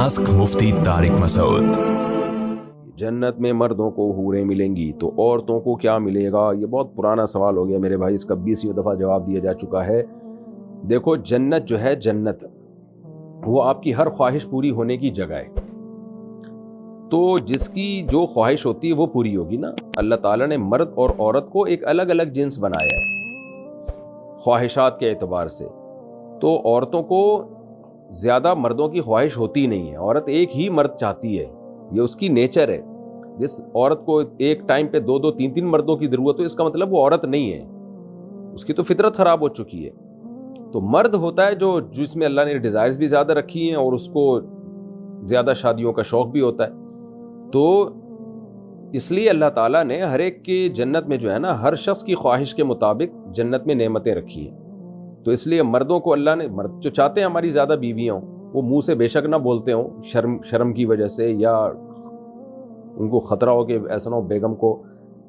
Ask मुफ्ती तारिक मसूद। जन्नत में मर्दों को हूरें मिलेंगी तो औरतों को क्या मिलेगा? ये बहुत पुराना सवाल हो गया मेरे भाई, इसका 20 दफ़ा जवाब दिया जा चुका है। देखो, जन्नत जो है, जन्नत वो आपकी हर ख्वाहिश पूरी होने की जगह है। तो जिसकी जो ख्वाहिश होती है वो पूरी होगी ना। अल्लाह ताला ने मर्द और औरत को एक अलग अलग जिन्स बनाया है ख्वाहिशात के एतबार से। तो औरतों को ज़्यादा मर्दों की ख्वाहिश होती नहीं है, औरत एक ही मर्द चाहती है, ये उसकी नेचर है। जिस औरत को एक टाइम पे 2-2, 3-3 मर्दों की ज़रूरत हो, इसका मतलब वो औरत नहीं है, उसकी तो फितरत ख़राब हो चुकी है। तो मर्द होता है जो जिसमें अल्लाह ने डिज़ायर्स भी ज़्यादा रखी हैं और उसको ज़्यादा शादियों का शौक़ भी होता है। तो इसलिए अल्लाह ताला ने हर एक के जन्नत में जो है ना, हर शख्स की ख्वाहिश के मुताबिक जन्नत में नेमतें रखी हैं। तो इसलिए मर्दों को अल्लाह ने, मर्द जो चाहते हैं हमारी ज़्यादा बीवियाँ हों, वो मुंह से बेशक ना बोलते हों शर्म की वजह से, या उनको ख़तरा हो कि ऐसा ना हो बेगम को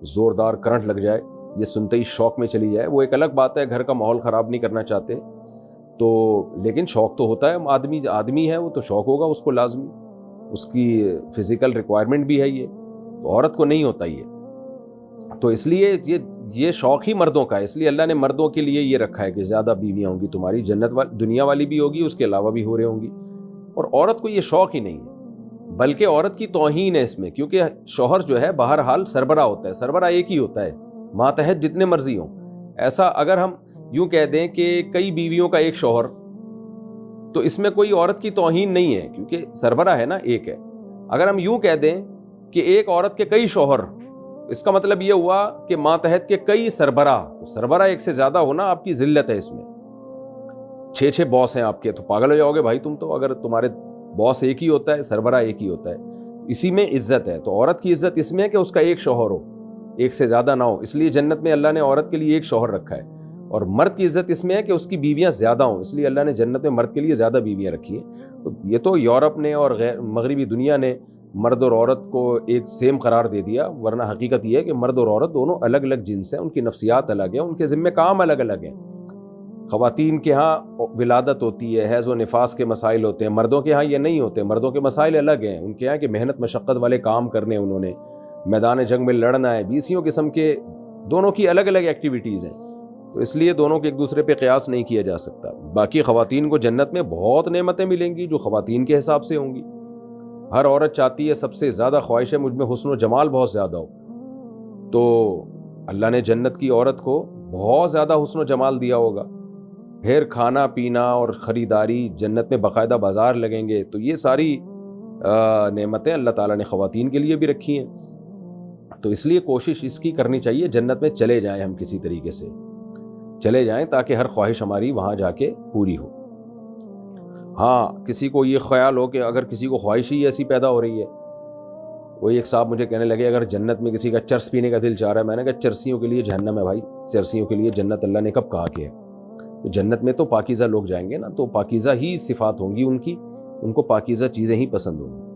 ज़ोरदार करंट लग जाए, ये सुनते ही शौक़ में चली जाए। वो एक अलग बात है, घर का माहौल ख़राब नहीं करना चाहते तो, लेकिन शौक़ तो होता है। आदमी है वो, तो शौक़ होगा उसको लाजमी, उसकी फ़िज़िकल रिक्वायरमेंट भी है ये, तो औरत को नहीं होता ये। तो इसलिए ये शौक़ ही मर्दों का है। इसलिए अल्लाह ने मर्दों के लिए ये रखा है कि ज़्यादा बीवियाँ होंगी तुम्हारी, दुनिया वाली भी होगी, उसके अलावा भी हो रही होंगी। और औरत को ये शौक़ ही नहीं है, बल्कि औरत की तौहीन है इसमें, क्योंकि शौहर जो है बहरहाल सरबरा होता है। सरबरा एक ही होता है, मातहत जितने मर्जी हों। ऐसा अगर हम यूँ कह दें कि कई बीवियों का एक शौहर, तो इसमें कोई औरत की तौहीन नहीं है, क्योंकि सरबरा है ना, एक है। अगर हम यूँ कह दें कि एक औरत के कई शौहर, इसका मतलब ये हुआ कि मातहत के कई सरबरा। तो सरबरा एक से ज़्यादा होना आपकी ज़िल्लत है। इसमें 6-6 बॉस हैं आपके, तो पागल हो जाओगे भाई तुम तो, अगर तुम्हारे बॉस एक ही होता है, सरबरा एक ही होता है। इसी में इज़्ज़त है। तो औरत की इज़्ज़त इसमें है कि उसका एक शौहर हो, एक से ज़्यादा ना हो। इसलिए जन्नत में अल्लाह ने औरत के लिए एक शौहर रखा है। और मर्द की इज़्ज़त इसमें है कि उसकी बीवियाँ ज़्यादा हों, इसलिए अल्लाह ने जन्नत में मर्द के लिए ज़्यादा बीवियाँ रखी हैं। तो ये तो यूरोप ने और मगरबी दुनिया ने मर्द और औरत को एक सेम करार दे दिया, वरना हकीकत ये है कि मर्द और औरत दोनों अलग अलग जिन्स हैं, उनकी नफ्सियात अलग हैं, उनके ज़िम्मे काम अलग अलग हैं। ख़वातीन के यहाँ विलादत होती है, हैज़ व निफास के मसाइल होते हैं, मर्दों के यहाँ ये नहीं होते। मर्दों के मसाइल अलग हैं, उनके यहाँ कि मेहनत मशक्क़त वाले काम करने, उन्होंने मैदान जंग में लड़ना है, 20 किस्म के, दोनों की अलग अलग एक्टिविटीज़ हैं। तो इसलिए दोनों के एक दूसरे पे क़यास नहीं किया जा सकता। बाकी ख़वातीन को जन्नत में बहुत नेमतें मिलेंगी जो ख़वातीन के हिसाब से होंगी। हर औरत चाहती है, सबसे ज़्यादा ख्वाहिश है मुझ में हुस्न व जमाल बहुत ज़्यादा हो, तो अल्लाह ने जन्नत की औरत को बहुत ज़्यादा हुस्न व जमाल दिया होगा। फिर खाना पीना और ख़रीदारी, जन्नत में बाकायदा बाज़ार लगेंगे। तो ये सारी नेमतें अल्लाह ताला ने ख़वातीन के लिए भी रखी हैं। तो इसलिए कोशिश इसकी करनी चाहिए, जन्नत में चले जाएं, हम किसी तरीके से चले जाएं, ताकि हर ख्वाहिश हमारी वहाँ जाके पूरी हो। हाँ, किसी को ये ख्याल हो कि अगर किसी को ख्वाहिश ही ऐसी पैदा हो रही है, वही एक साहब मुझे कहने लगे, अगर जन्नत में किसी का चरस पीने का दिल चाह रहा है, मैंने कहा चरसियों के लिए जहन्नम है भाई, चरसियों के लिए जन्नत अल्लाह ने कब कहा कि है। तो जन्नत में तो पाकीज़ा लोग जाएंगे ना, तो पाकीज़ा ही सिफात होंगी उनकी, उनको पाकीज़ा चीज़ें ही पसंद होंगी।